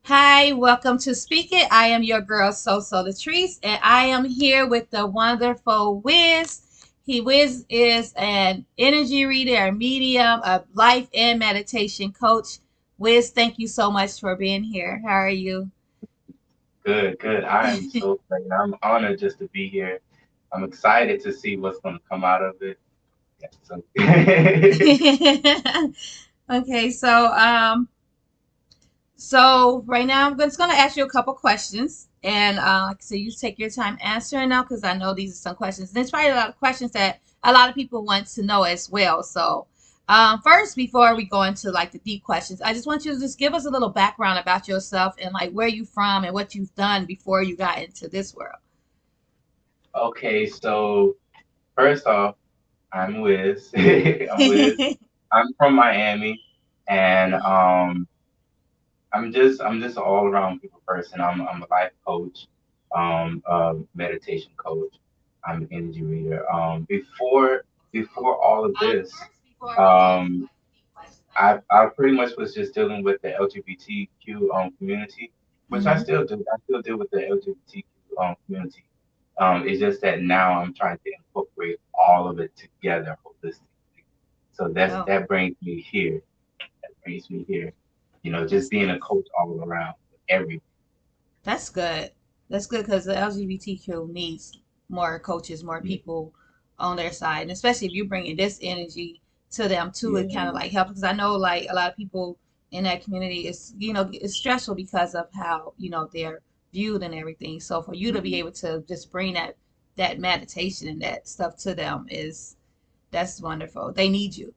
Hi, welcome to Speak It. I am your girl, So Latrice, and I am here with the wonderful Wiz. Wiz is an energy reader, a medium, a life and meditation coach. Wiz, thank you so much for being here. How are you? Good, good. I am so great. I'm honored just to be here. I'm excited to see what's going to come out of it. Yeah, so Okay, so right now I'm just gonna ask you a couple questions, and so you take your time answering now because I know these are some questions. And there's probably a lot of questions that a lot of people want to know as well. So, first, before we go into like the deep questions, I just want you to just give us a little background about yourself and like where you from and what you've done before you got into this world. okay, so first off, I'm Wiz. I'm Wiz. I'm from Miami, and I'm just an all around people person. I'm a life coach, a meditation coach. I'm an energy reader. Before all of this, First, before we get into um, like the deep questions, I just I pretty much was just dealing with the LGBTQ community, which I hmm still do. I still deal with the LGBTQ community. It's just that now I'm trying to incorporate all of it together holistically. So oh, that brings me here. That brings me here. Just that's being a good. coach all around with every. That's good. That's good because the LGBTQ needs more coaches, more Yeah, people on their side, and especially if you're bringing this energy to them too, it kind yeah, of like helps. Because I know like a lot of people in that community is it's stressful because of how they're viewed and everything. So for you to be mhm, able to just bring that meditation and that stuff to them is that's wonderful. They need you.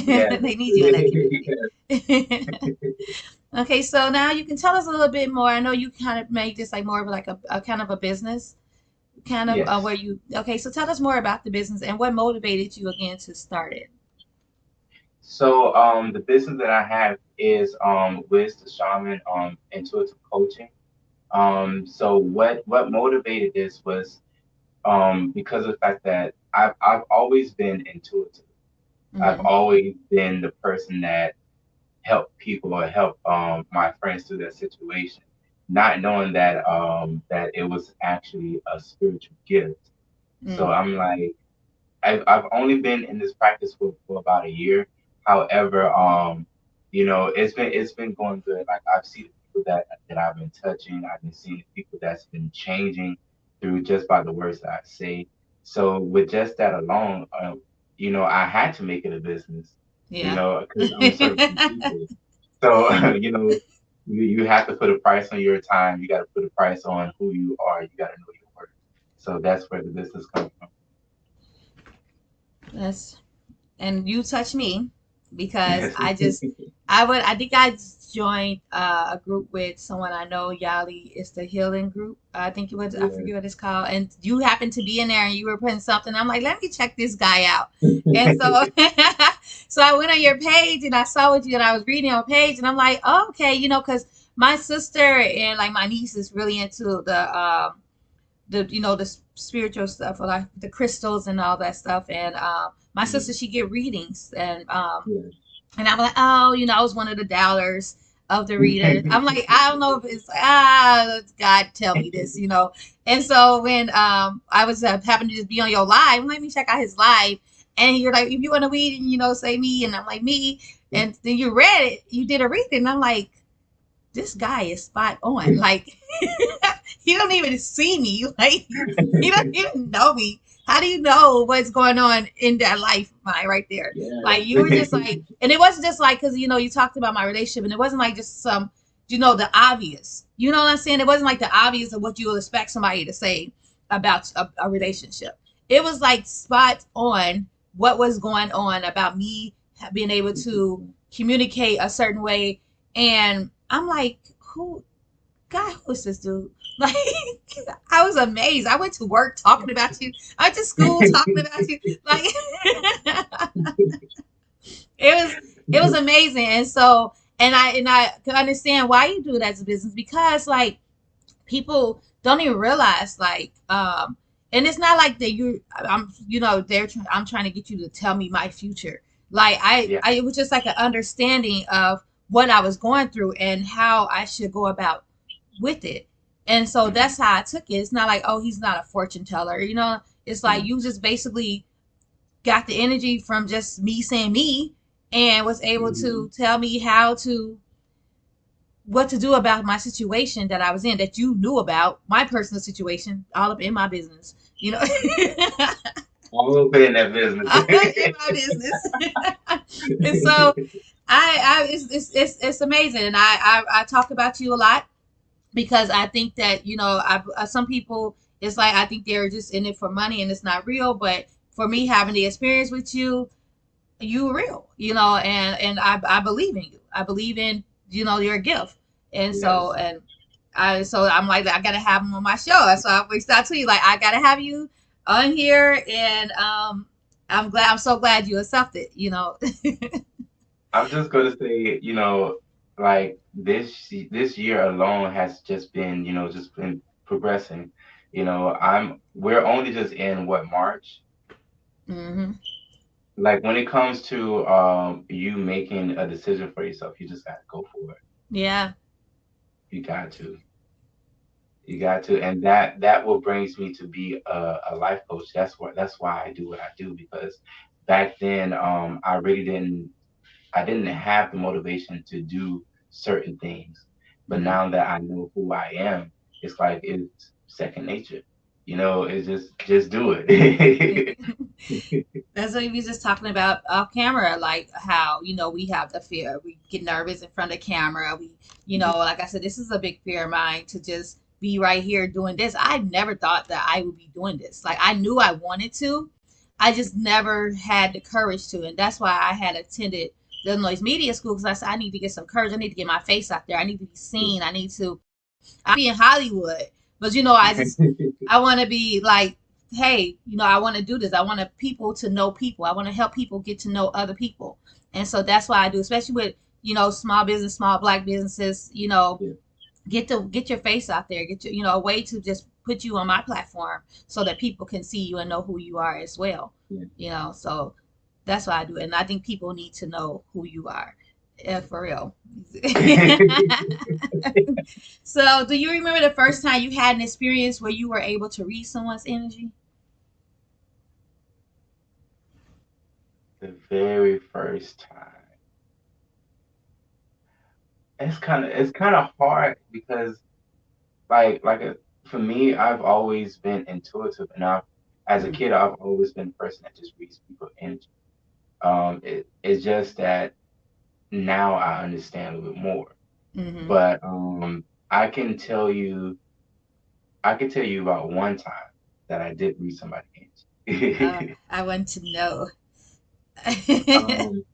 yeah. They need you in that community. Okay, so now you can tell us a little bit more. I know you kind of made this like more of like a kind of a business, kind of Yes. where you. Okay, so tell us more about the business and what motivated you again to start it. So the business that I have is Wiz the Shaman intuitive coaching. So what motivated this was because of the fact that I've always been intuitive. I've Mm-hmm. always been the person that helped people or helped my friends through their situation, not knowing that it was actually a spiritual gift. So Mm. I'm like, I've only been in this practice for about a year. However, it's been going good. Like I've seen the people that I've been touching. I've been seeing the people that's been changing through just by the words that I say. So with just that alone, I had to make it a business. Yeah. Because I'm serving people. So you have to put a price on your time. You got to put a price on who you are. You got to know your worth. So that's where the business comes from. That's and you touch me because I think I joined a group with someone I know, Yali. It's the healing group. I think it was, I Yeah. forget what it's called. And you happened to be in there and you were putting something. I'm like, let me check this guy out. And so so I went on your page and I saw what you and I was reading on page and I'm like, oh, okay, because my sister and like my niece is really into the spiritual stuff or like the crystals and all that stuff. And my sister, she get readings Yeah. and I'm like, oh, I was one of the doubters of the readers. I'm like, I don't know if it's God tell me this. And so when I was happened to just be on your live, let me check out his live, and you're like, if you want to read, and say me, and I'm like me, and then you read it, you did a reading, and I'm like, this guy is spot on. Like he don't even see me. Like he don't even know me. How do you know what's going on in that life, my right there? Like you were just like, and it wasn't just like because you talked about my relationship, and it wasn't like just some, the obvious. You know what I'm saying? It wasn't like the obvious of what you would expect somebody to say about a relationship. It was like spot on what was going on about me being able to communicate a certain way, and I'm like, who God, who is this dude? Like, I was amazed. I went to work talking about you. I went to school talking about you. Like, it was it was amazing. And so, and I can understand why you do it as a business because like people don't even realize and it's not like that I'm I'm trying to get you to tell me my future. Like Yeah. I it was just like an understanding of what I was going through and how I should go about with it. And so Mhm. that's how I took it. It's not like, oh, he's not a fortune teller, you know. It's like Mhm. you just basically got the energy from just me saying me, and was able to Mhm. tell me how to, what to do about my situation that I was in, that you knew about my personal situation all up in my business, you know. All up in that business. In my business. And so it's amazing. And I talk about you a lot because I think that, you know, some people, it's like, I think they're just in it for money and it's not real. But for me, having the experience with you, you real, you know, and I believe in you. I believe in, you know, your gift. And so, Yes. and so I'm like, I gotta have him on my show. So I reached out to you, like, I gotta have you on here. And I'm so glad you accepted, you know. I'm just gonna say, like this year alone has just been, just been progressing. We're only just in what, March? Hmm. Like when it comes to you making a decision for yourself, you just gotta go for it. Yeah. You got to. You got to. And that what brings me to be a life coach. That's why I do what I do, because back then I didn't have the motivation to do certain things. But Hmm. now that I know who I am, it's like it's second nature. It's just do it. That's what we was just talking about off camera, like how, you know, we have the fear, we get nervous in front of camera, we, you know, like I said, this is a big fear of mine, to just be right here doing this. I never thought that I would be doing this. Like, I knew I wanted to, I just never had the courage to. And that's why I had attended the noise media school, because I said, I need to get some courage, I need to get my face out there, I need to be seen, I need to, I be in Hollywood. But, you know, I want to be like, hey, you know, I want to do this. I want people to know people. I want to help people get to know other people. And so that's why I do, especially with, you know, small business, small black businesses, you know, Yeah, get your face out there, get your, you know, a way to just put you on my platform so that people can see you and know who you are as well. yeah. You know, so that's why I do it. And I think people need to know who you are. Yeah, for real. So, do you remember the first time you had an experience where you were able to read someone's energy? The very first time. It's kind of hard because for me, I've always been intuitive, and as a Mm. kid, I've always been the person that just reads people's energy. It's just that now I understand a little bit more. Mm-hmm. But I can tell you, I can tell you about one time that I did read somebody's energy. I want to know. um,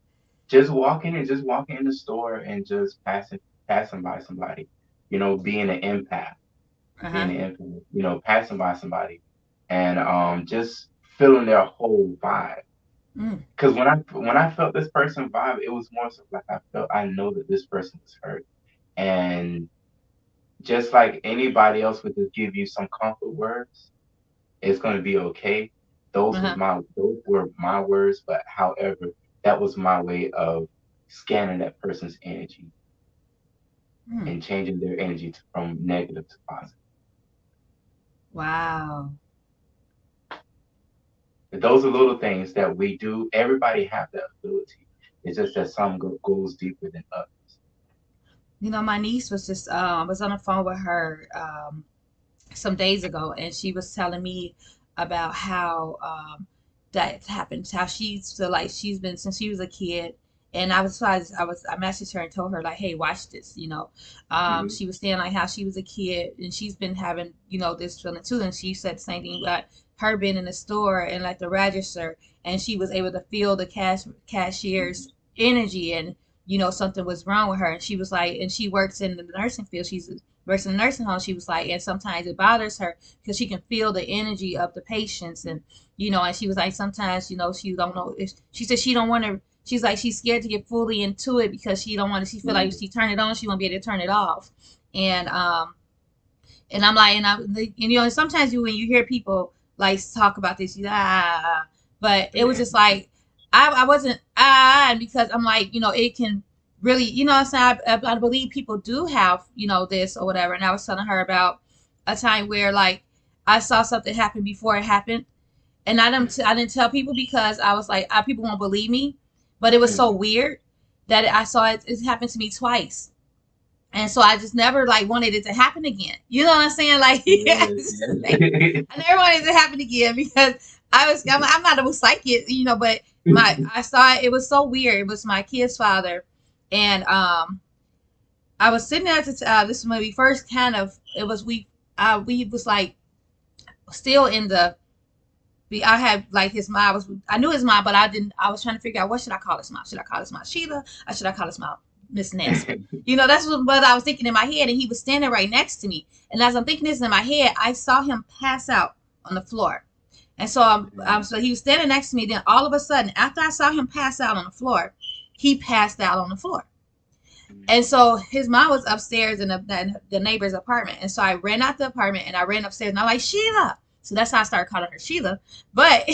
just walking in the store and just passing by somebody, being an empath, Uh-huh. passing by somebody, and just feeling their whole vibe. Mm. Because when I felt this person vibe, it was more so like I know that this person was hurt, and just like anybody else would just give you some comfort words, it's gonna be okay. Uh-huh. Those were my words, but however, that was my way of scanning that person's energy Mm. and changing their energy from negative to positive. Wow. Those are little things that we do. Everybody have that ability. It's just that some goes deeper than others. You know, my niece was just was on the phone with her some days ago, and she was telling me about how that happened, how she's feel like she's been since she was a kid. And I messaged her and told her, like, hey, watch this, you know. Hmm. She was saying like how she was a kid and she's been having, you know, this feeling too. And she said the same thing about her being in the store and like the register, and she was able to feel the cashier's energy, and you know something was wrong with her. And she was like, and she works in the nursing field, she's works in a nursing home. She was like, and sometimes it bothers her because she can feel the energy of the patients. And you know, and she was like, sometimes, you know, she don't know if, she said she don't want to, she's like, she's scared to get fully into it because she don't want to, she feel like if she turn it on, she won't be able to turn it off. And and I'm like, and I, you know, sometimes you, when you hear people like talk about this, you but it was Yeah. just like, I wasn't, because I'm like, you know, it can, really, what I'm saying, I believe people do have, this or whatever. And I was telling her about a time where like I saw something happen before it happened, and I didn't tell people because I was like, people won't believe me, but it was so Mm-hmm. weird that I saw it. It happened to me twice, and so I just never like wanted it to happen again. You know what I'm saying? Like, Yeah, like, yeah. I never wanted it to happen again because I'm not a psychic, but I saw it. It was so weird. It was my kid's father, and I was sitting there this was when we first kind of it was we was like still in the I had like his mom. I knew his mom, but I didn't. I was trying to figure out what should I call his mom. Should I call his mom Sheila? Or should I call his mom Miss Nancy? That's what I was thinking in my head. And he was standing right next to me. And as I'm thinking this in my head, I saw him pass out on the floor. And so so he was standing next to me. Then all of a sudden, after I saw him pass out on the floor, he passed out on the floor. And so his mom was upstairs in the neighbor's apartment. And so I ran out the apartment and I ran upstairs and I'm like, Sheila. So that's how I started calling her Sheila. But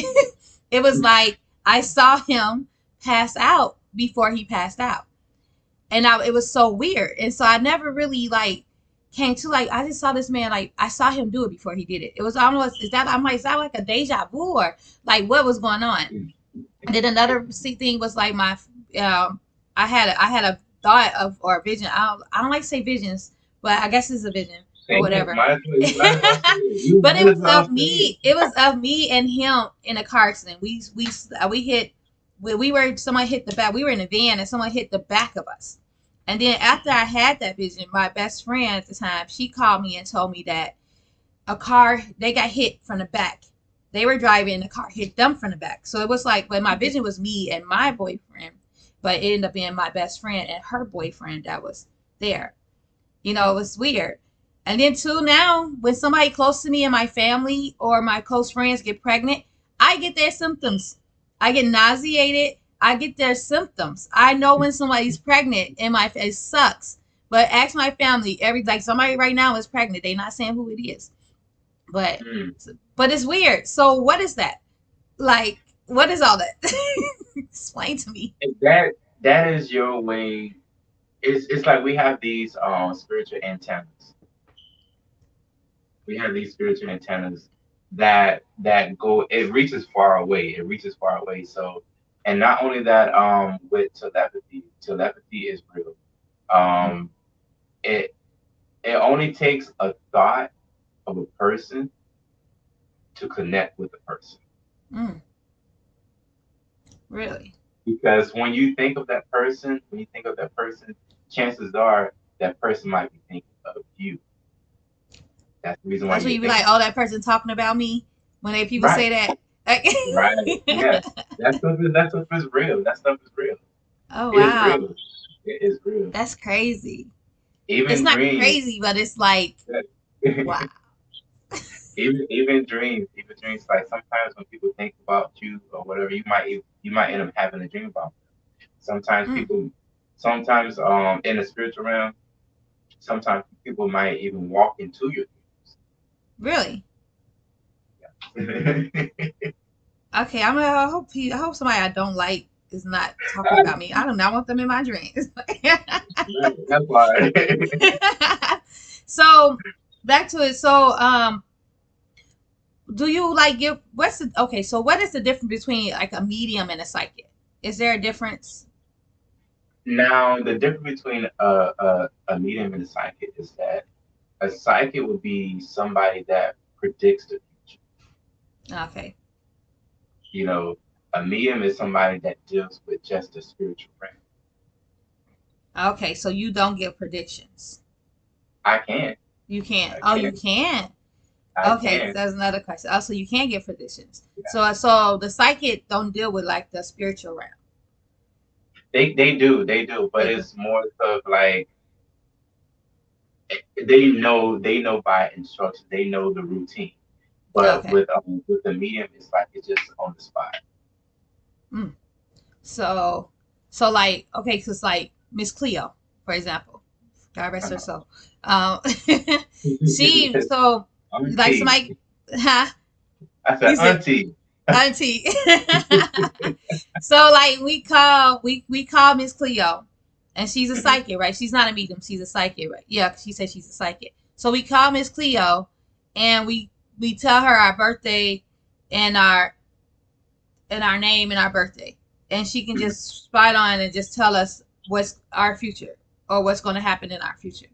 it was like I saw him pass out before he passed out. And it was so weird. And so I never really like came to like, I just saw this man, like I saw him do it before he did it. It was almost, I'm like, is that like a deja vu or like what was going on? And then another thing was like I had a thought of or a vision. I don't like to say visions, but I guess it's a vision or Say it. whatever. Might as well say it. You But might it as was well of say it. me. It was of me and him in a car accident. We hit. We were someone hit the back. We were in a van and someone hit the back of us. And then after I had that vision, my best friend at the time, she called me and told me that a car they got hit from the back. They were driving, the car hit them from the back. So it was like, but my vision was me and my boyfriend, but it ended up being my best friend and her boyfriend that was there. It was weird. And then too now, when somebody close to me in my family or my close friends get pregnant, I get their symptoms. I get nauseated. I get their symptoms. I know when somebody's pregnant and it sucks. But ask my family, like somebody right now is pregnant. They not saying who it is. But Mm. but it's weird. So what is that? Like, what is all that? Explain to me. And that is your way. It's like we have these spiritual antennas. We have these spiritual antennas that go. It reaches far away. It reaches far away. So, and not only that, with telepathy is real. Um, it it only takes a thought of a person to connect with the person. Mm, really? Because when you think of that person, chances are that person might be thinking of you. That's the reason why That's what you're you be thinking. like, oh, that person talking about me when they people Right, say that. right, yeah. That stuff is real. That stuff is real. Oh It is wow, real. It is real. that's crazy. It's Even not dreams. crazy, but it's like wow. Even dreams. Like sometimes when people think about you or whatever, you might end up having a dream about them. Sometimes Mm, sometimes in the spiritual realm, sometimes people might even walk into your really? dreams. Okay, I hope somebody I don't like is not talking about me. I do not want them in my dreams. That's why. So back to it. So do you like give what's the okay? So what is the difference between like a medium and a psychic? Is there a difference? Now, the difference between a medium and a psychic is that a psychic would be somebody that predicts the future. Okay. You know, a medium is somebody that deals with just the spiritual realm. Okay, so you don't give predictions. I can, You can't. I Oh, you can, can. I Okay, can. that's another question. Oh, so you can get predictions. So the psychic don't deal with like the spiritual realm. They do, but They do. it's more of like they know by instruction, they know the routine. But Okay. with the medium, it's like it's just on the spot. Mm. So so like okay, so it's like Miss Cleo, for example. God rest her Uh-huh. soul. Um, she so like Auntie, somebody, huh? I said You said auntie. auntie. So like we call Miss Cleo And she's a Hmm. psychic, right? She's not a medium. She's a psychic, right? Yeah, she said she's a psychic. So we call Miss Cleo, and we tell her our birthday and our name and our birthday, and she can just spot on and just tell us what's our future or what's going to happen in our future.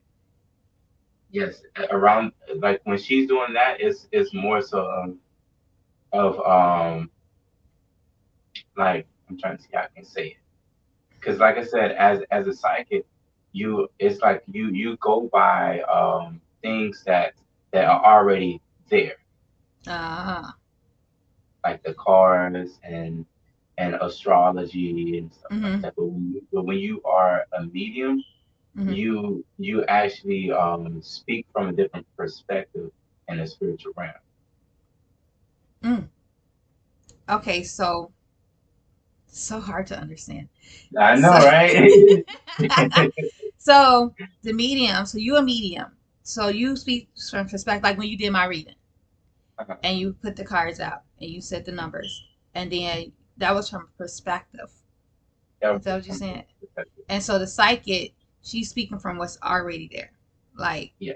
Yes, around like when she's doing that, it's more so of like I'm trying to see how I can say it. Because like I said, as a psychic, you it's like you go by things that are already there, Ah. like the cards and astrology and stuff like Mhm. that. But when you are a medium, Mhm. you actually speak from a different perspective in the spiritual realm. Mm. Okay, so hard to understand. I know, So right? so the medium, so you a medium. So you speak from perspective like when you did my reading and you put the cards out and you said the numbers and then that was from perspective. That Is that was what you're from saying? perspective. And so the psychic, she's speaking from what's already there. Like, Yeah.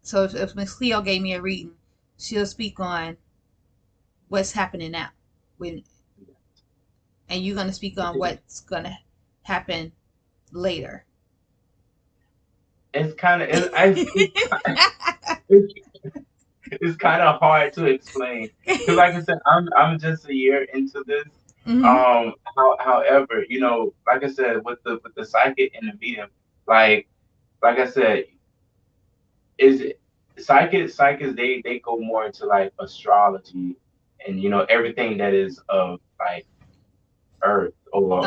so if Miss Cleo gave me a reading, she'll speak on what's happening now. When and you're gonna speak on what's gonna happen later. It's kind of it's, it's kind of hard to explain because, like I said, I'm just a year into this. Hmm. However, like I said, with the psychic and the medium, like like I said, is it psychics they go more into like astrology and everything that is of like Earth or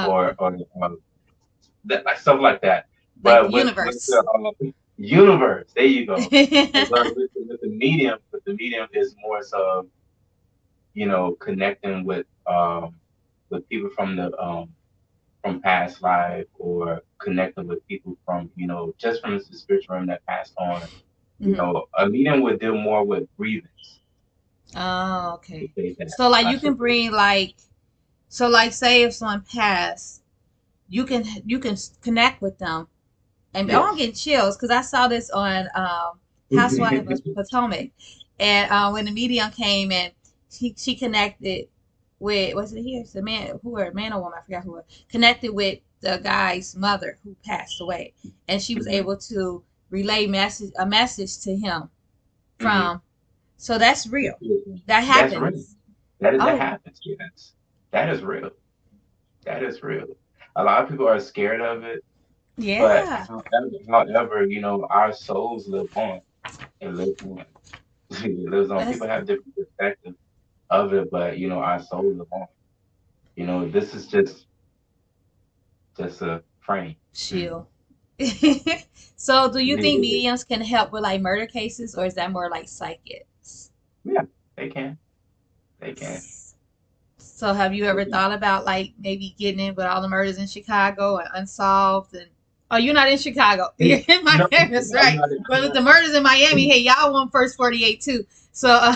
that like stuff like that. Like the But with the universe. universe, there you go. But Hmm. with the medium is more so connecting with people from past life or connecting with people from just from the spiritual realm that passed on. A medium would deal more with grievance. Oh, To okay. say that So like I you can should. bring like so like say if someone passed, you can connect with them. And oh, I'm Yes. getting chills because I saw this on Housewives of Potomac, and when the medium came and she connected with was it here? It's the man who were man or woman I forgot who were connected with the guy's mother who passed away, and she was Hmm. able to relay a message to him Hmm. from. So that's real. That That's real. happens. That Oh happens. Yes, that is real. That is real. A lot of people are scared of it, but yeah. however, our souls live on. It lives on. It lives on. That's People have different perspectives of it, but our souls live on. This is just a frame. Mm. chill. So, do you think Yeah, mediums can help with like murder cases, or is that more like psychics? yeah, they can. They can. So, have you They ever can. thought about like maybe getting in with all the murders in Chicago and unsolved? And oh, you're not in Chicago. You're in No, Miami, that's I'm right. not. But with the murders in Miami, hey, y'all won first 48 too. So,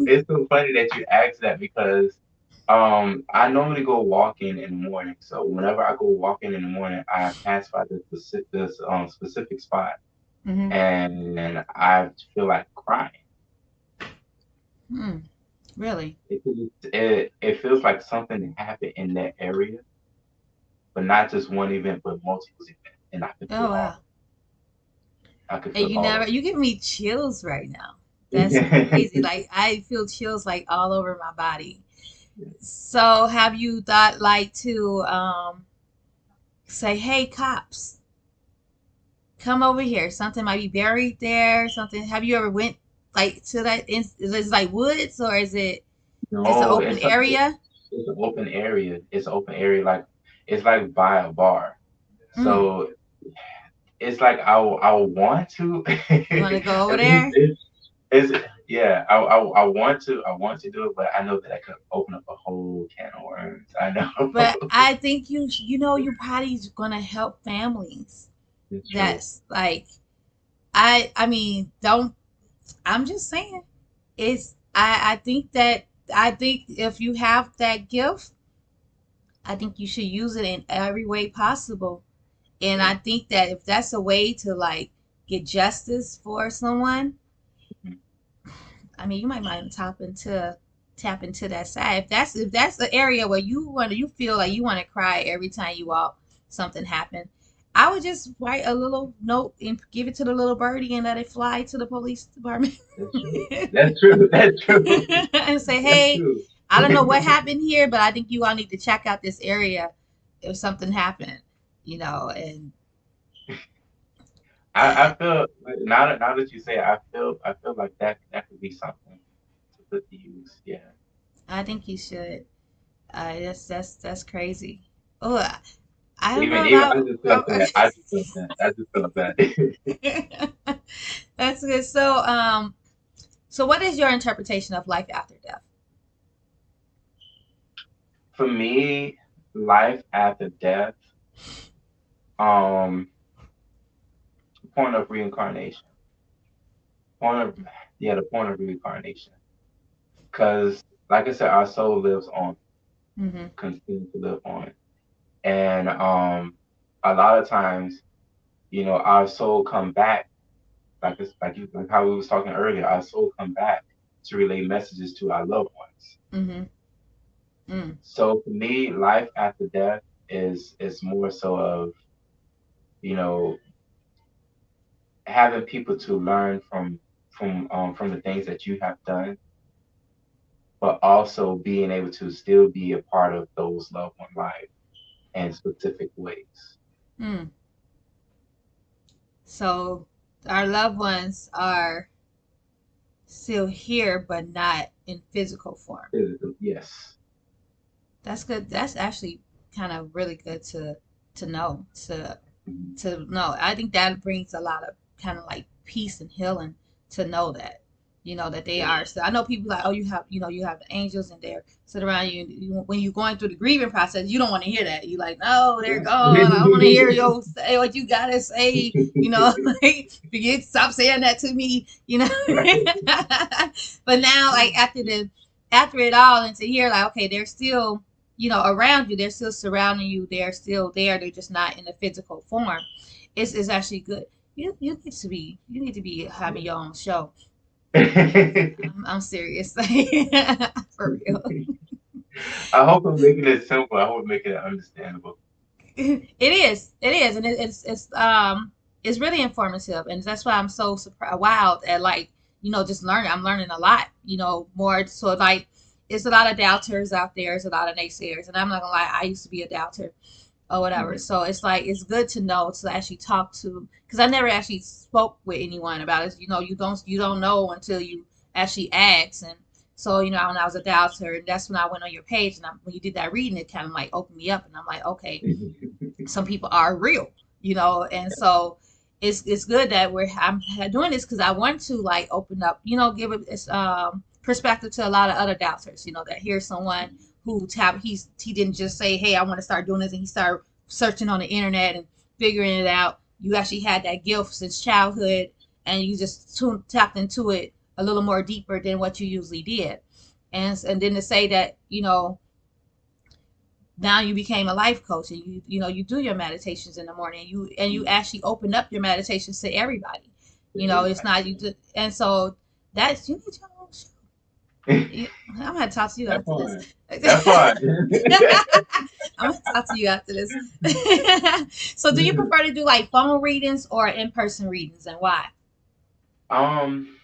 It's so funny that you asked that because I normally go walking in the morning. So whenever I go walking in the morning, I pass by this specific spot hmm. and I feel like crying. Hmm, really? It feels like something happened in that area, but not just one event, but multiple events, and I can feel Oh all. wow. I can And feel all of you give me chills right now. That's crazy. it. Like I feel chills like all over my body. So have you thought like to say, hey cops, come over here. Something might be buried there. Something have you ever went like to that is it like woods or is it's an No, open area? it's an open area. It's an open area, like it's like by a bar. Mm. So it's like I want to. You wanna go over it's, there? it's, it's yeah. I want to do it, but I know that I could open up a whole can of worms. I know. But I think your body's gonna help families. It's true. That's like I mean, don't I'm just saying it's I think if you have that gift, I think you should use it in every way possible. And Yeah. I think that if that's a way to like get justice for someone, Mhm. I mean, you might want to tap into that side. If that's the area where you feel like you want to cry every time you walk something happen, I would just write a little note and give it to the little birdie and let it fly to the police department That's true. That's true. That's true. and say, That's hey, true. I don't know what happened here, but I think you all need to check out this area if something happened, and I feel now that you say it, I feel like that could be something to put to use. Yeah. I think you should. That's crazy. Oh, I don't know Even I about. just felt that. I just felt that. I just felt that. That's good. So what is your interpretation of life after death? For me, life after death, um, point of reincarnation. Point of yeah, the point of reincarnation. Because like I said, our soul lives on, Mm-hmm. continue to live on. And a lot of times, our soul come back like how we was talking earlier, our soul come back to relay messages to our loved ones. Mm-hmm. Mm. So for me, life after death is more so of, you know, having people to learn from the things that you have done, but also being able to still be a part of those loved one life in specific ways. Mm. So our loved ones are still here, but not in physical form. Physical, yes. That's good. That's actually kind of really good to know Mhm. to know. I think that brings a lot of kind of like peace and healing to know that, that they Yeah. are. So I know people like, oh, you have the angels and they're sit around you, when you're going through the grieving process, you don't want to hear that. You like, no, they're Yeah. gone. I don't want to hear you say what you gotta say. Like forget, stop saying that to me. Right. But now, like after it all, and to hear like, okay, they're still around you, they're still surrounding you, they're still there, they're just not in a physical form. It's actually good. You need to be having your own show. I'm serious. For real. I hope I'm making it simple. I hope I'm making it understandable. It is, and it's really informative, and that's why I'm so surprised, wild at like just learning. I'm learning a lot, more. So like, it's a lot of doubters out there. It's a lot of naysayers, and I'm not gonna lie, I used to be a doubter or whatever. Mhm. So it's like it's good to know to actually talk to, because I never actually spoke with anyone about it. You don't know until you actually ask. And so when I was a doubter, and that's when I went on your page, and when you did that reading, it kind of like opened me up, and I'm like, okay, some people are real. And so it's good that I'm doing this because I want to like open up, give it perspective to a lot of other doubters, that here's someone who he didn't just say, hey, I want to start doing this, and he started searching on the internet and figuring it out. You actually had that gift since childhood, and you just tapped into it a little more deeper than what you usually did. And then to say that, now you became a life coach, and you do your meditations in the morning, you actually open up your meditations to everybody. It's Everybody. not you do, and so that's you need your own show. I'm gonna talk to you That after this. part. That part. I'm gonna talk to you after this. So do you prefer to do like phone readings or in-person readings, and why? um,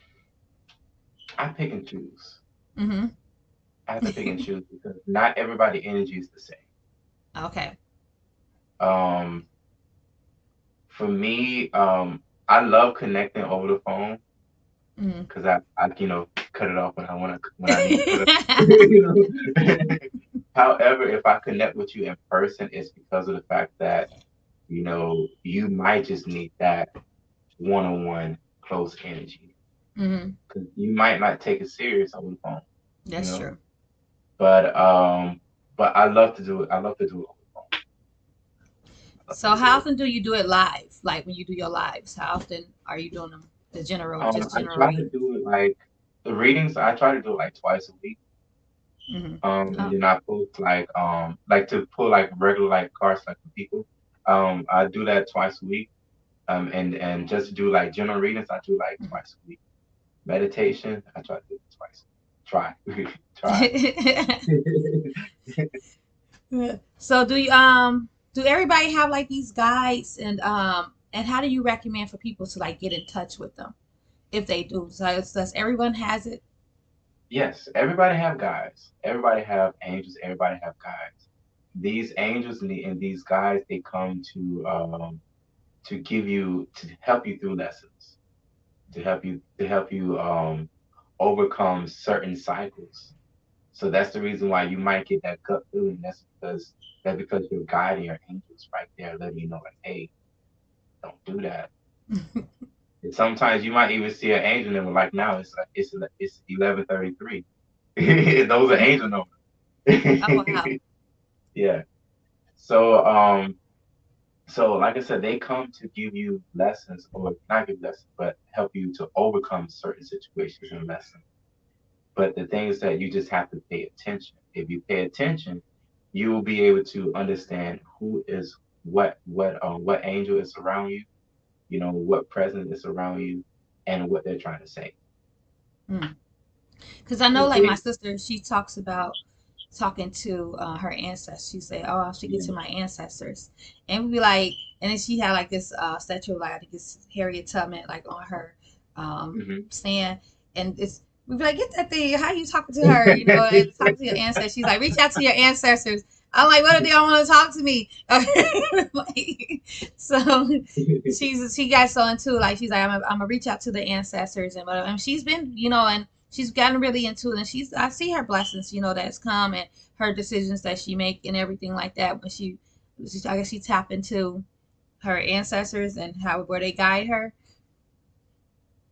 I pick and choose. Mm-hmm. I have to pick and choose because not everybody energy is the same. Okay. Um, for me, I love connecting over the phone Mm-hmm. because I cut it off when I need to cut it. you know. However, if I connect with you in person, it's because of the fact that you might just need that one-on-one close energy Mm-hmm. because you might not take it serious over the phone, you That's know. true. But I love to do it. I love to do it over the phone. I love to So do how it. often do you do it live? Like when you do your lives, how often are you doing them? Just I general try to reading. do it like the readings. I try to do it like twice a week. Hmm. And Oh. then I pull like to pull like regular like cards like for people. I do that twice a week. And just to do like general readings, I do like twice a week. Meditation, I try to do it twice. Try, try. So do everybody have like these guides, and how do you recommend for people to like get in touch with them if they do? So does everyone has it? Yes, everybody have guides. Everybody have angels. Everybody have guides. These angels and these guides, they come to give you to help you through lessons, to help you overcome certain cycles. So that's the reason why you might get that gut feeling. That's because your guide and your angels right there letting you know like, hey, don't do that. And sometimes you might even see an angel number like now it's 11:33. Those are angel Oh numbers. wow. Yeah. So so like I said, they come to give you lessons or not give lessons, but help you to overcome certain situations and lessons. But the thing is that you just have to pay attention. If you pay attention, you will be able to understand who is what angel is around you, what presence is around you, and what they're trying to say. Because I know, Because like my they, sister, she talks about talking to her ancestors. She say, "Oh, I'll speak it yeah, to my ancestors," and we be like, and then she had like this statue of like I think it's Harriet Tubman like on her hmm stand, and it's we be like, "Get that thing! How you talking to her? You know, and talking to your ancestors?" She's like, "Reach out to your ancestors." I'm like, "What if they don't want to talk to me?" Like, so she got so into like she's like, I'm gonna reach out to the ancestors and whatever. And she's been, and she's gotten really into it, and I see her blessings, that's come, and her decisions that she make and everything like that when I guess she tap into her ancestors and how where they guide her.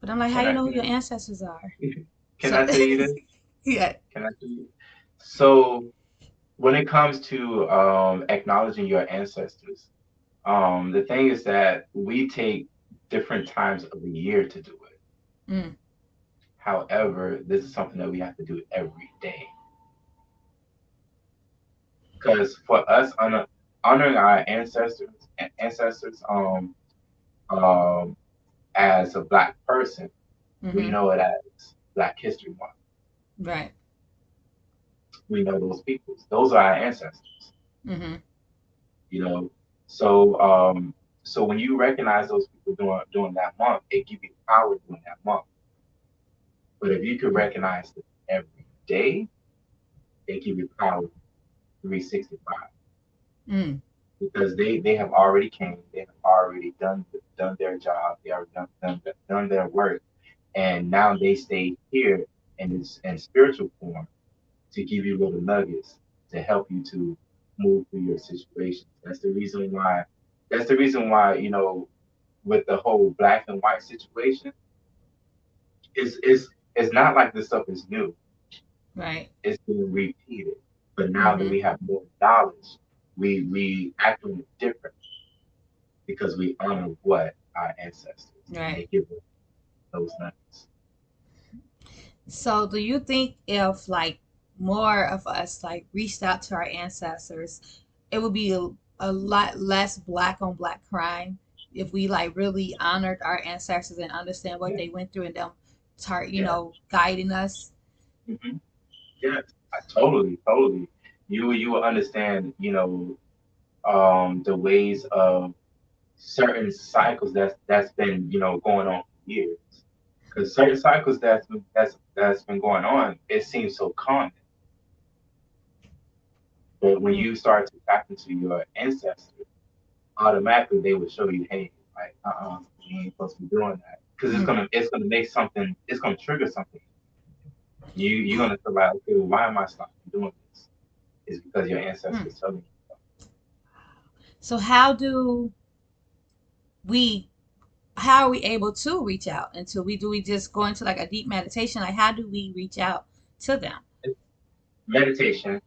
But I'm like, how can you I know can who your I ancestors are? can So I tell you this? yeah. Can I tell you? So when it comes to acknowledging your ancestors, the thing is that we take different times of the year to do it. Mm, However, this is something that we have to do every day. Because for us, honoring our ancestors, um, as a black person, we mm-hmm. know it as Black History Month. Right. We know those people. Those are our ancestors. Mm-hmm. You know, so so when you recognize those people during that month, it gives you power during that month. But if you could recognize them every day, they give you power 365 Mm, because they have already came, they have already done their job, they already done their work, and now they stay here in spiritual form to give you little nuggets to help you to move through your situations. That's the reason why with the whole black and white situation, it's not like this stuff is new. right. It's being repeated. But now that Mm-hmm. we have more knowledge, we act on it different because we honor what our ancestors and Right. they give us those nuggets. So, do you think if like more of us like reached out to our ancestors, it would be a lot less black on black crime if we like really honored our ancestors and understand what Yeah, they went through and them start, yeah, guiding us? hmm yes, totally. You will understand, the ways of certain cycles that's been going on for years. Because certain cycles that's been going on, it seems so common. But when Mm, you start to tap into your ancestors, automatically they will show you, hey, like, you ain't supposed to be doing that. Because it's mm. gonna it's gonna make something, it's gonna trigger something. You're gonna feel like, okay, well, why am I stopping doing this? It's because your Mm. ancestors telling you. So we how are we able to reach out until we just go into like a deep meditation? Like how do we reach out to them? It's meditation.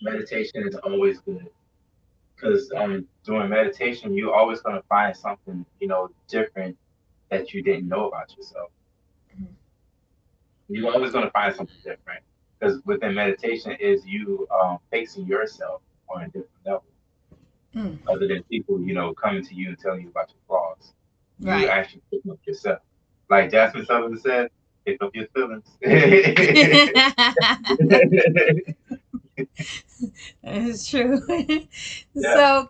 Meditation is always good because during meditation you're always gonna find something different that you didn't know about yourself. Mhm. You're always gonna find something different because within meditation is you facing yourself on a different level, Mm, other than people, coming to you and telling you about your flaws. You right. actually picking up yourself. Like Jasmine Sullivan said, pick up your feelings. It's true. Yeah. So,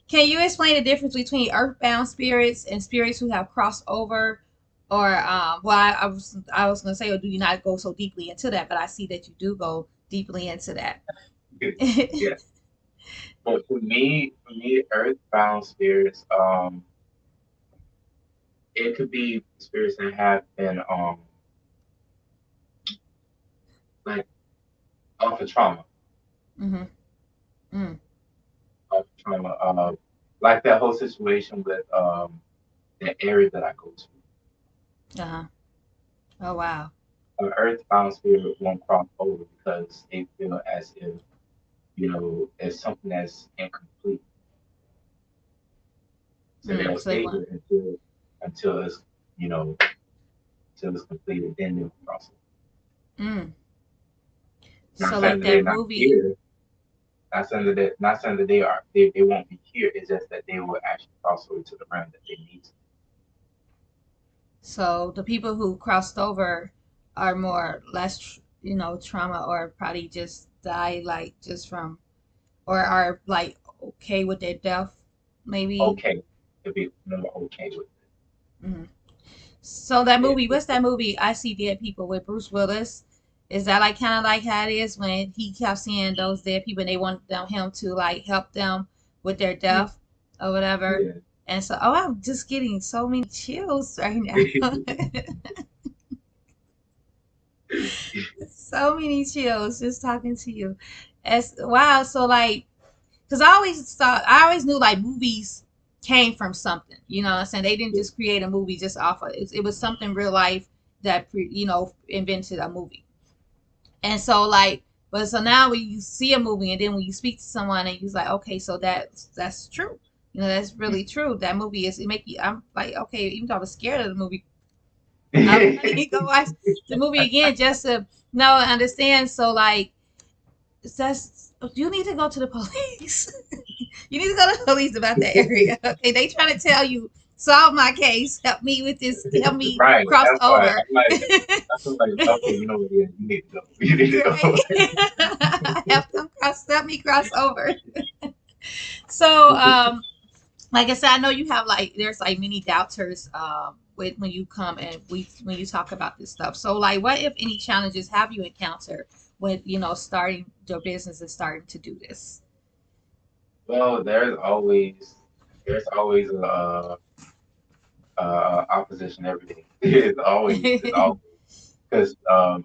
can you explain the difference between earthbound spirits and spirits who have crossed over? Or, well, I was gonna say, or do you not go so deeply into that? But I see that you do go deeply into that. Yeah. But for me, earthbound spirits, it could be spirits that have been like off of trauma, Mm-hmm. Mm. off of trauma. Like that whole situation with the area that I go to. Uh-huh. Oh wow. An earthbound spirit won't cross over because they feel as if, it's something that's incomplete. So Mm. they'll So they stay want. here until it's, you know, until it's completed, then they'll cross over. Mm. Not So saying like that they're that not movie. here. Not saying that they won't be here. It's just that they will actually cross over to the realm that they need to. So the people who crossed over are more less, trauma, or probably just die like just from, or are like okay with their death, maybe. Okay. To be more okay with Hmm. So that it. movie, what's that movie? I See Dead People with Bruce Willis. Is that like kind of like how it is when he kept seeing those dead people and they want him to like help them with their Yeah. death or whatever? Yeah. And so, oh, I'm just getting so many chills right now. So many chills just talking to you. As wow, so like, because I always knew like movies came from something. You know what I'm saying? They didn't just create a movie just off of it. It was something real life that invented a movie. And so like, but so now when you see a movie and then when you speak to someone and you're like, okay, so that's true. That's really true. That movie is it make you. I'm like, okay, even though I was scared of the movie, I might go watch the movie again just to know and understand. So like, that's you need to go to the police. You need to go to the police about that area. Okay, they trying to tell you solve my case, help me with this, help me Right. cross That's why over. I feel like, okay, you know what? Yeah, you need to go. You need to go. Right. Help me cross over. So, like I said, I know you have like there's like many doubters with when you come and when you talk about this stuff. So, like, what if any challenges have you encountered with starting your business and starting to do this? Well, there's always opposition every day. It's always because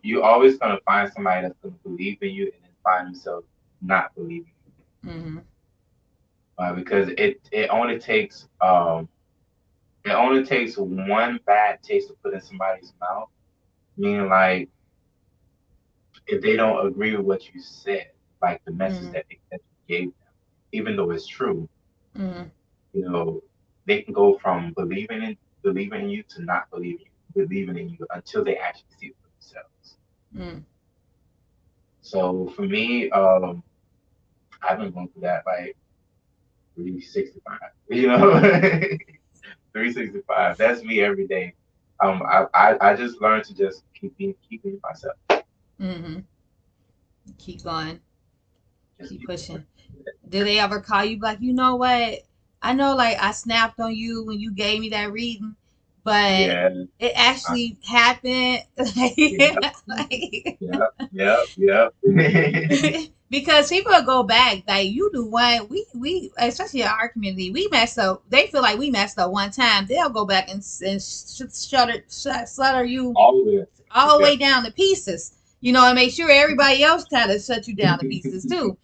you always gonna find somebody that's gonna believe in you and then find themselves not believing you. Mm-hmm. Because it only takes one bad taste to put in somebody's mouth. Meaning, like, if they don't agree with what you said, like the message Mm-hmm. that you gave them, even though it's true, Mm-hmm. you know, they can go from believing in you to not believing in you until they actually see it for themselves. Mm-hmm. So for me, I've been going through that like 365. 365. That's me every day. I just learned to just keep being myself. Mm-hmm. Keep going, Just keep keep being pushing. myself. Do they ever call you like, you know what? I know like I snapped on you when you gave me that reading, but Yeah. it I, actually happened. yeah. Like, Yep. Yep. Yep. because people will go back like you do one we especially in our community we messed up. They feel like we messed up one time. They'll go back and slaughter you Always. all the Yeah. way down to pieces. And make sure everybody else kind of shut you down to pieces too.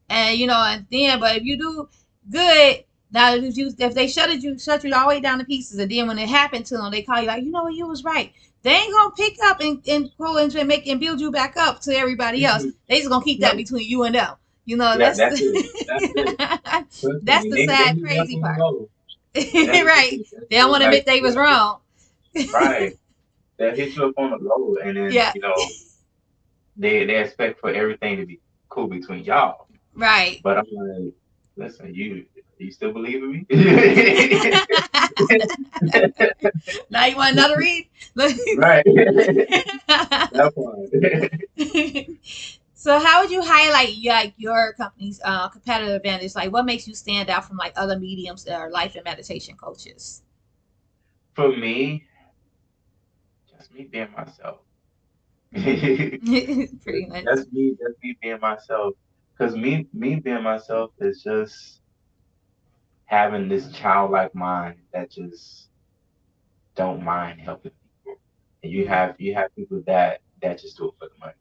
And and then, but if you do good, now if they shut you all the way down to pieces, and then when it happened to them, they call you like, you know what, you was right. They ain't gonna pick up and go and make and build you back up to everybody else. They just gonna keep that No. between you and them. Yeah. That's That's it. That's it. Trust that's me. the They sad, hit me up crazy on the part. low. That's the Right? thing. That's They don't want to like admit they was wrong. right. They'll hit you up on the low, and then Yeah. they expect for everything to be cool between y'all. Right. But I'm like, listen, you still believe in me? Now you want another read? Right. That part. So how would you highlight like your company's competitive advantage? Like what makes you stand out from like other mediums or life and meditation coaches? For me, just me being myself. Pretty much. Just me being myself. Cause me being myself is just having this childlike mind that just don't mind helping people. And you have people that just do it for the money.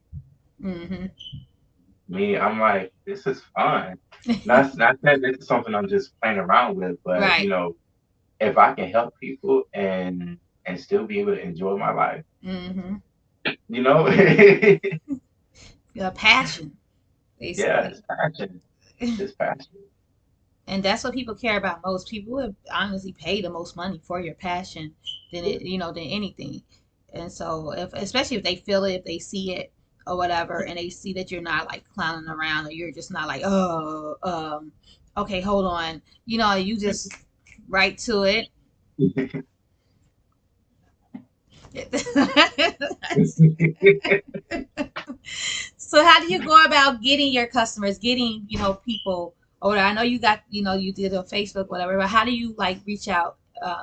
Mm-hmm. Me, I'm like, this is fun. Not that this is something I'm just playing around with, but Right. if I can help people and still be able to enjoy my life, Mm-hmm. you know, Your passion, yeah, basically. it's passion, just passion. And that's what people care about most. People would honestly pay the most money for your passion than Yeah. it, than anything. And so, if especially if they feel it, if they see it or whatever, and they see that you're not like clowning around, or you're just not like, oh, okay, hold on, you just right to it. So, how do you go about getting your customers, getting people? Or I know you got you did on Facebook, whatever. But how do you like reach out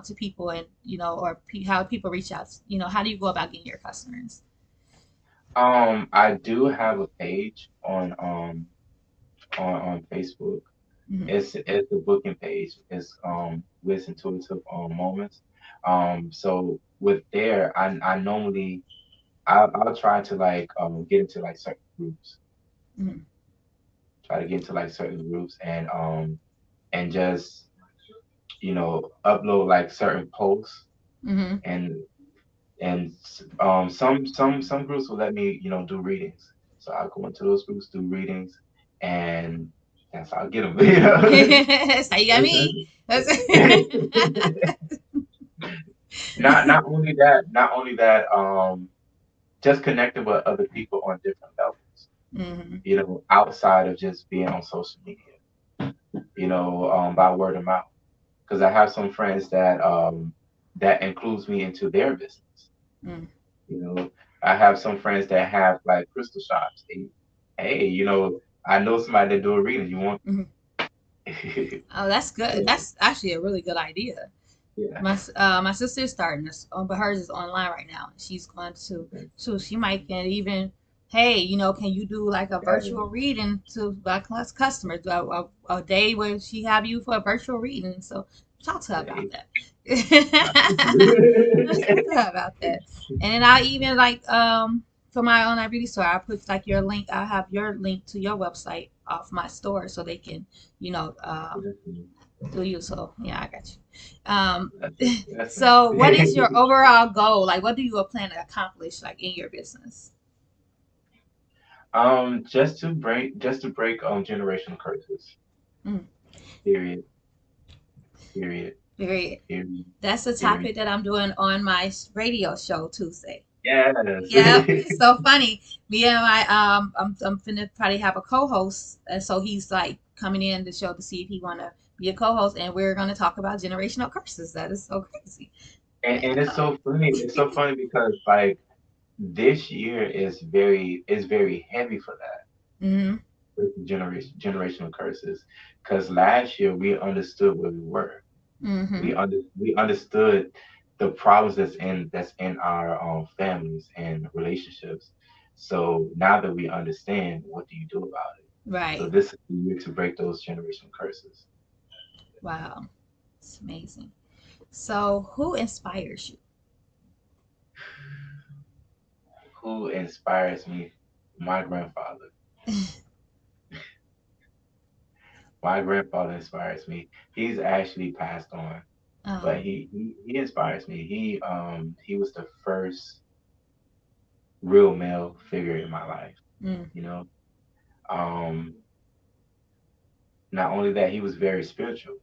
to people and or how people reach out? How do you go about getting your customers? I do have a page on Facebook. Hmm. It's the booking page. It's with intuitive moments. So with there, I normally I'll try to like get into like certain groups. Hmm. Try to get into like certain groups and just upload like certain posts Hmm. and some groups will let me do readings. So I'll go into those groups, do readings, and that's how I get them. That's how you got me. Not only that, just connecting with other people on different levels. Hmm. Outside of just being on social media. By word of mouth. Because I have some friends that includes me into their business. Hmm. You know, I have some friends that have like crystal shops. Hey, I know somebody that do a reading. You want? Hmm. Oh, that's good. So, That's actually a really good idea. yeah. My sister's starting this, but hers is online right now. She's going to, Okay. so she might can even, hey, can you do like a Yeah. virtual reading to my customers, a day where she have you for a virtual reading? So talk to her about Hey. that. Talk to Absolutely. her about that. And then I even like for my online beauty store, I put like your link. I have your link to your website off my store so they can, you know, um, do you. So yeah, I got you. Listen. So what is your overall goal? Like, what do you plan to accomplish, like in your business? Just to break generational curses. Mm, Period. Period. period. Period. That's the Period. topic that I'm doing on my radio show Tuesday. Yes. Yep, it's so funny. Me and I'm finna probably have a co-host, and so he's like coming in the show to see if he wanna be a co-host, and we're gonna talk about generational curses. That is so crazy. And it's Yeah. so funny. It's so funny because like this year is very heavy for that Mm-hmm. with the generational curses. Because last year we understood where we were. Mm-hmm. We understood the problems that's in our families and relationships. So now that we understand, what do you do about it? So Right. this is the year to break those generational curses. Wow. It's amazing. So, who inspires you? Who inspires me? My grandfather. My grandfather inspires me. He's actually passed on, but Oh. he inspires me. He was the first real male figure in my life. Mm. You know, um, not only that, he was very spiritual.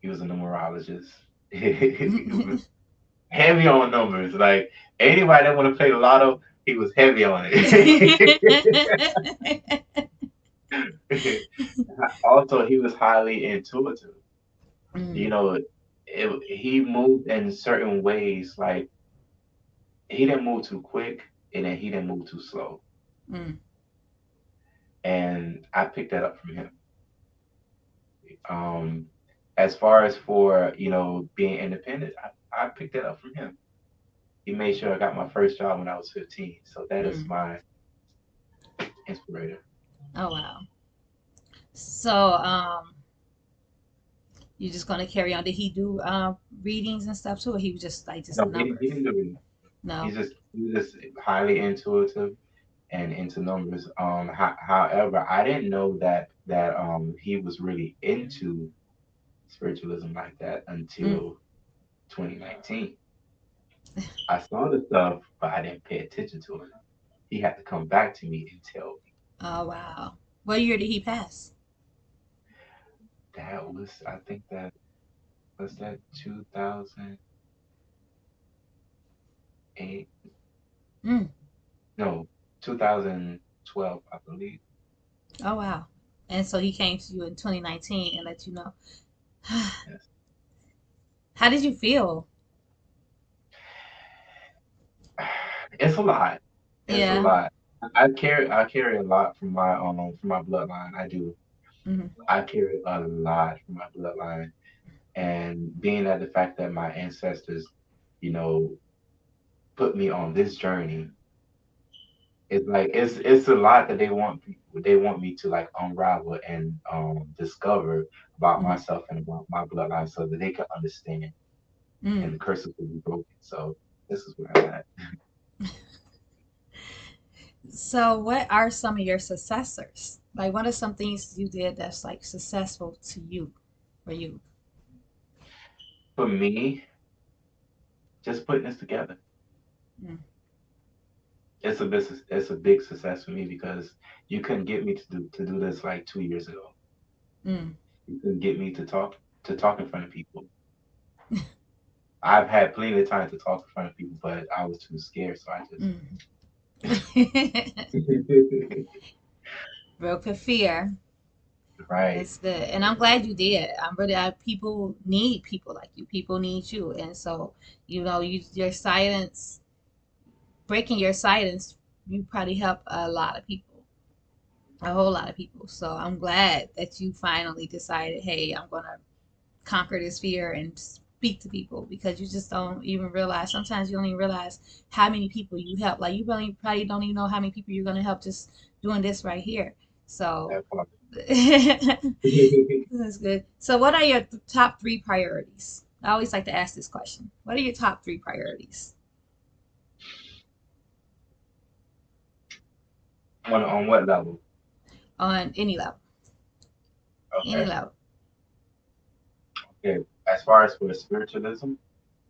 He was a numerologist. He was heavy on numbers. Like anybody that want to play the lotto, he was heavy on it. Also, he was highly intuitive. You Mm, know, he moved in certain ways. Like he didn't move too quick, and then he didn't move too slow. mm, And I picked that up from him. Um, as far as for being independent, I picked that up from him. He made sure I got my first job when I was 15. So that is mm. my inspirator. Oh wow. So, you just gonna carry on? Did he do readings and stuff too, or he was just like just No, he numbers? didn't do it. No. He's just highly intuitive and into numbers. However, I didn't know that he was really into spiritualism like that Mm. until 2019. I saw the stuff, but I didn't pay attention to it. He had to come back to me and tell me. Oh wow. What year did he pass? That was, I think that was that 2008. Mm. No, 2012, I believe. Oh wow. And so he came to you in 2019 and let you know. Yes. How did you feel? It's a lot. It's a Yeah. lot. I carry a lot from my bloodline. I do. Hmm. I carry a lot from my bloodline, and being at the fact that my ancestors, you know, put me on this journey, it's like it's a lot that they want me to like unravel and discover about Hmm. myself and about my bloodline so that they can understand Mm. and the curses will be broken. So this is where I'm at. So, what are some of your successors? Like, what are some things you did that's like successful to you, for you? For me, just putting this together. Mm. It's a big success for me because you couldn't get me to do this like 2 years ago. Mm. You couldn't get me to talk in front of people. I've had plenty of time to talk in front of people, but I was too scared, so I just Mm. Broke a fear. right. That's good, and I'm glad you did. People need people like you. People need you, and so your silence, breaking your silence, you probably help a lot of people, a whole lot of people. So I'm glad that you finally decided, hey, I'm gonna conquer this fear and speak to people because you just don't even realize. Sometimes you don't even realize how many people you help. Like you really probably don't even know how many people you're gonna help just doing this right here. So That part. that's good. So, what are your top three priorities? I always like to ask this question. What are your top three priorities On what level? on any level? Any Okay. level. Okay. As far as for spiritualism,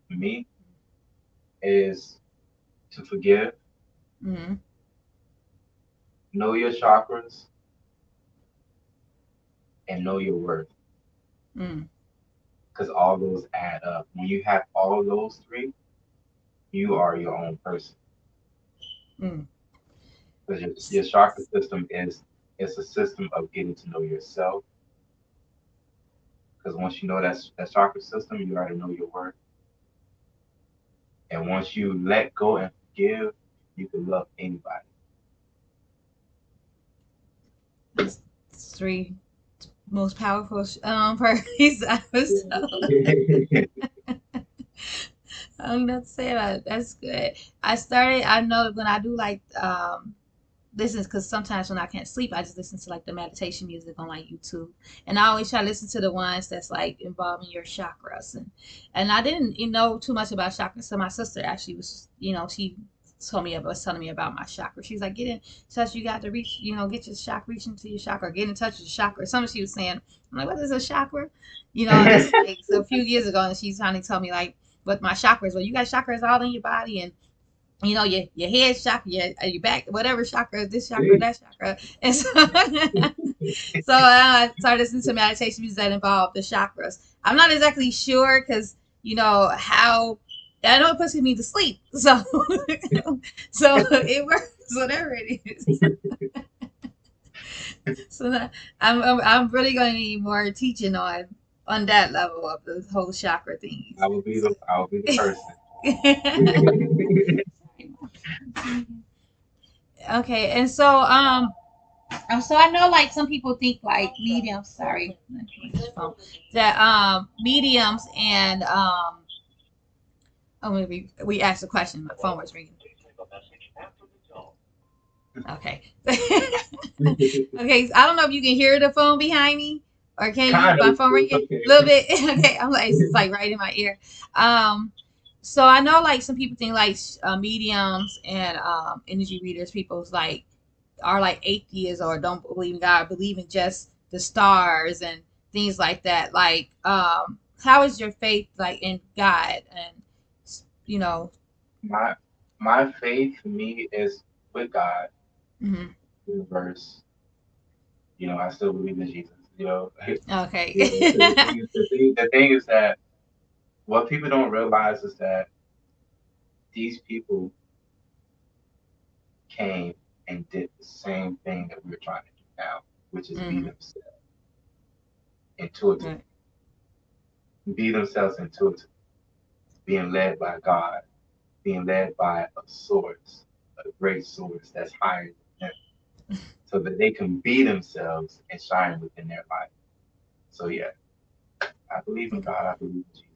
for me is to forgive, Mm-hmm. know your chakras, and know your worth. Mm. Because all those add up. When you have all those three, you are your own person. Mm. Because your chakra system is it's a system of getting to know yourself. Because once you know that chakra system, you already know your worth. And once you let go and forgive, you can love anybody. That's three most powerful priorities I was told. I don't know what to say about it. That's good. I know when I do like listen, because sometimes when I can't sleep, I just listen to like the meditation music on like YouTube, and I always try to listen to the ones that's like involving your chakras, and I didn't know too much about chakras, so my sister actually was, she was telling me about my chakra. She's like, get in touch, you got to reach, get your chakra, reach into your chakra, get in touch with your chakra. Something she was saying, I'm like, what is a chakra? And this is like so a few years ago, and she's trying to tell me like what my chakras. Well, you got chakras all in your body, and your head chakra, your back, whatever chakra, this chakra, that chakra. And so, so I started listening to meditation music that involved the chakras. I'm not exactly sure because, how. I know it puts me to sleep. So so it works, whatever it is. So that, I'm really going to need more teaching on that level of the whole chakra things. I will be the person. Okay, and so so I know like some people think like mediums. Sorry, that mediums and oh maybe we asked a question. My phone was ringing. Okay. Okay. So I don't know if you can hear the phone behind me, or can you? Kind My of, phone but it's ringing a little okay. bit. Okay. I'm like it's like right in my ear. Um. So I know like some people think like mediums and energy readers. People's like are like atheists or don't believe in God, believe in just the stars and things like that. Like, how is your faith like in God and you know? My my faith for me is with God, Mhm. universe. I still believe in Jesus. Okay. So the thing is that what people don't realize is that these people came and did the same thing that we're trying to do now, which is Hmm. intuitive, Right. be themselves intuitive, being led by God, being led by a source, a great source that's higher than them, so that they can be themselves and shine within their life. So yeah, I believe in God. I believe in Jesus.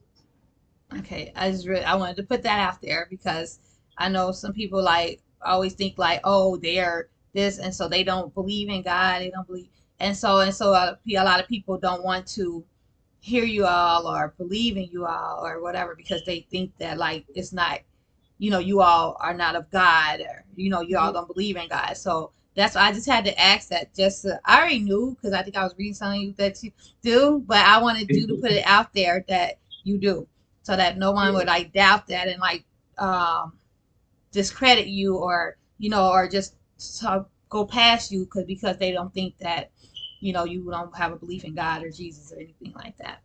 Okay, I wanted to put that out there because I know some people like always think like, oh, they're this, and so they don't believe in God. They don't believe, and so a lot of people don't want to hear you all or believe in you all or whatever because they think that like it's not, you all are not of God, or you all Yeah. don't believe in God. So that's why I just had to ask that. I already knew because I think I was reading something that you do, but I wanted you to put it out there that you do, so that no one would Yeah. like doubt that and like um discredit you or or just go past you because they don't think that you don't have a belief in God or Jesus or anything like that.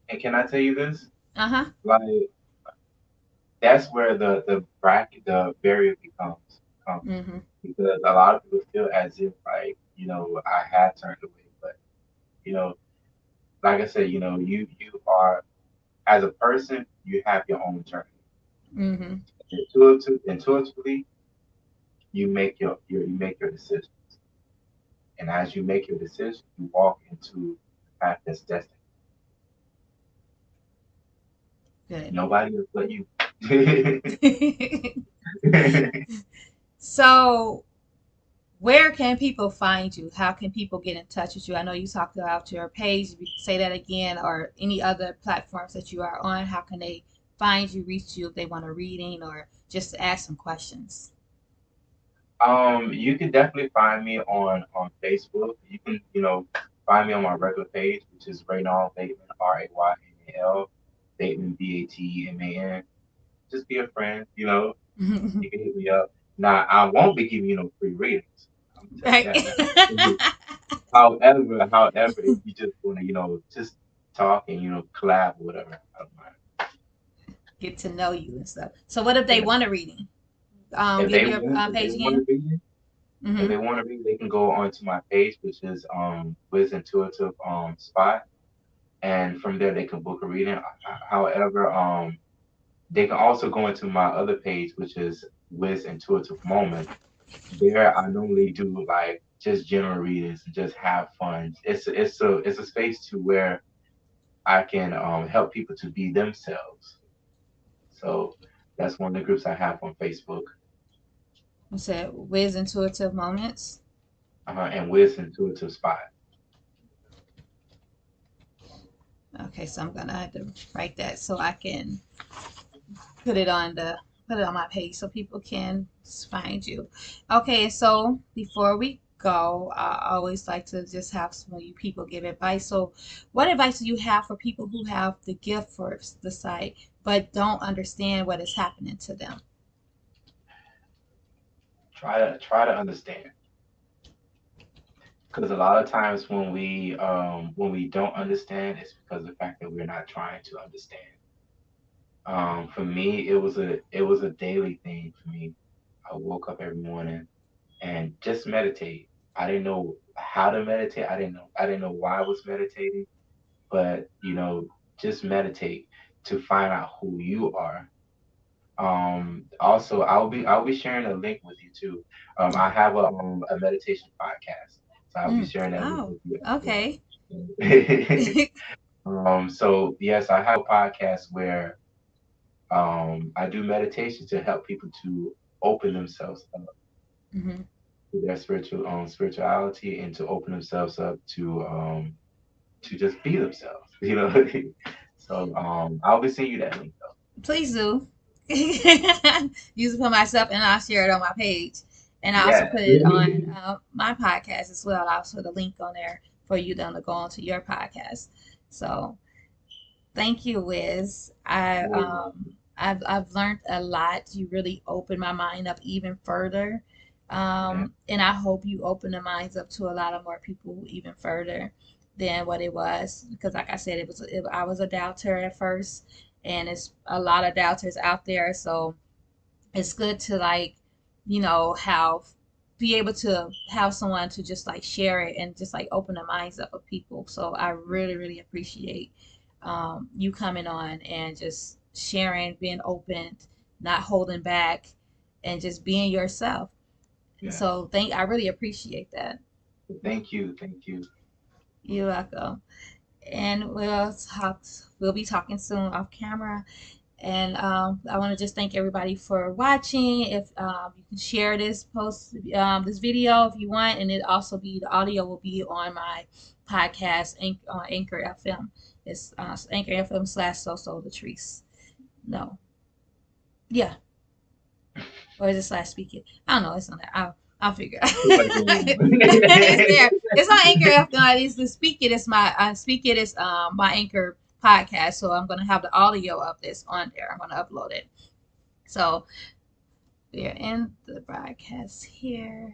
And can I tell you this? Uh huh. Like that's where the bracket, the barrier comes Mhm. because a lot of people feel as if like I had turned away, but you know, like I said, you are as a person, you have your own journey. Mhm. Intuitively, you make your decision, and as you make your decision, you walk into the path that's destined. Good. Nobody will let you. So, where can people find you? How can people get in touch with you? I know you talked about your page. If you could say that again, or any other platforms that you are on. How can they find you, reach you if they want a reading or just to ask some questions? You can definitely find me on Facebook. You can find me on my regular page, which is Raynal Bateman, Raymal Bateman, Bateman. Just be a friend. You can hit me up. Now I won't be giving you no free readings. I'm gonna tell you Right. that now. However, if you just want to just talk and collab or whatever, I don't mind. Get to know you and stuff. So, what if they Yeah. want a reading? If Give they your want, if they page want to again. be, if Mm-hmm. they want to be, they can go onto my page, which is Wizz Intuitive Spot, and from there they can book a reading. However, they can also go into my other page, which is Wizz Intuitive Moments. There, I normally do like just general readings and just have fun. It's a space to where I can help people to be themselves. So that's one of the groups I have on Facebook, You said Wiz Intuitive Moments. and Wizz Intuitive Spot. Okay, so I'm gonna have to write that so I can put it on the put it on my page so people can find you. Okay, so before we go, I always like to just have some of you people give advice. So, what advice do you have for people who have the gift for the site but don't understand what is happening to them? Try to understand, because a lot of times when we don't understand, it's because of the fact that we're not trying to understand. For me, it was a daily thing for me. I woke up every morning and just meditate. I didn't know how to meditate. I didn't know why I was meditating, but just meditate to find out who you are. Also, I'll be sharing a link with you too. I have a meditation podcast, so I'll be Mm. sharing that link Oh, with you okay. as well. So yes, I have a podcast where I do meditation to help people to open themselves up Hmm. to their spirituality, and to open themselves up to just be themselves. So I'll be sending you that link though. Please do. Use it for myself, and I'll share it on my page. And I also Yeah. put it on my podcast as well. I'll put a link on there for you then to go onto your podcast. So thank you, Wiz. I've learned a lot. You really opened my mind up even further. Yeah. And I hope you open the minds up to a lot of more people even further than what it was. Because like I said, I was a doubter at first, and it's a lot of doubters out there. So it's good to like, have be able to have someone to just like share it and just like open the minds up of people. So I really, really appreciate you coming on and just sharing, being open, not holding back, and just being yourself. Yes. So I really appreciate that. Thank you. Thank you. You're welcome. And we'll be talking soon off camera. And I want to just thank everybody for watching. If you can share this video if you want, and the audio will be on my podcast, Anchor FM. It's Anchor FM / So Latrice. No, yeah, or is it / Speak It? I don't know. It's on there. I'll figure. Somebody give me It's one. there. It's on Anchor FM. It's the Speak It. It's my Speak It is my Anchor podcast. So I'm gonna have the audio of this on there. I'm gonna upload it. So we're in the broadcast here.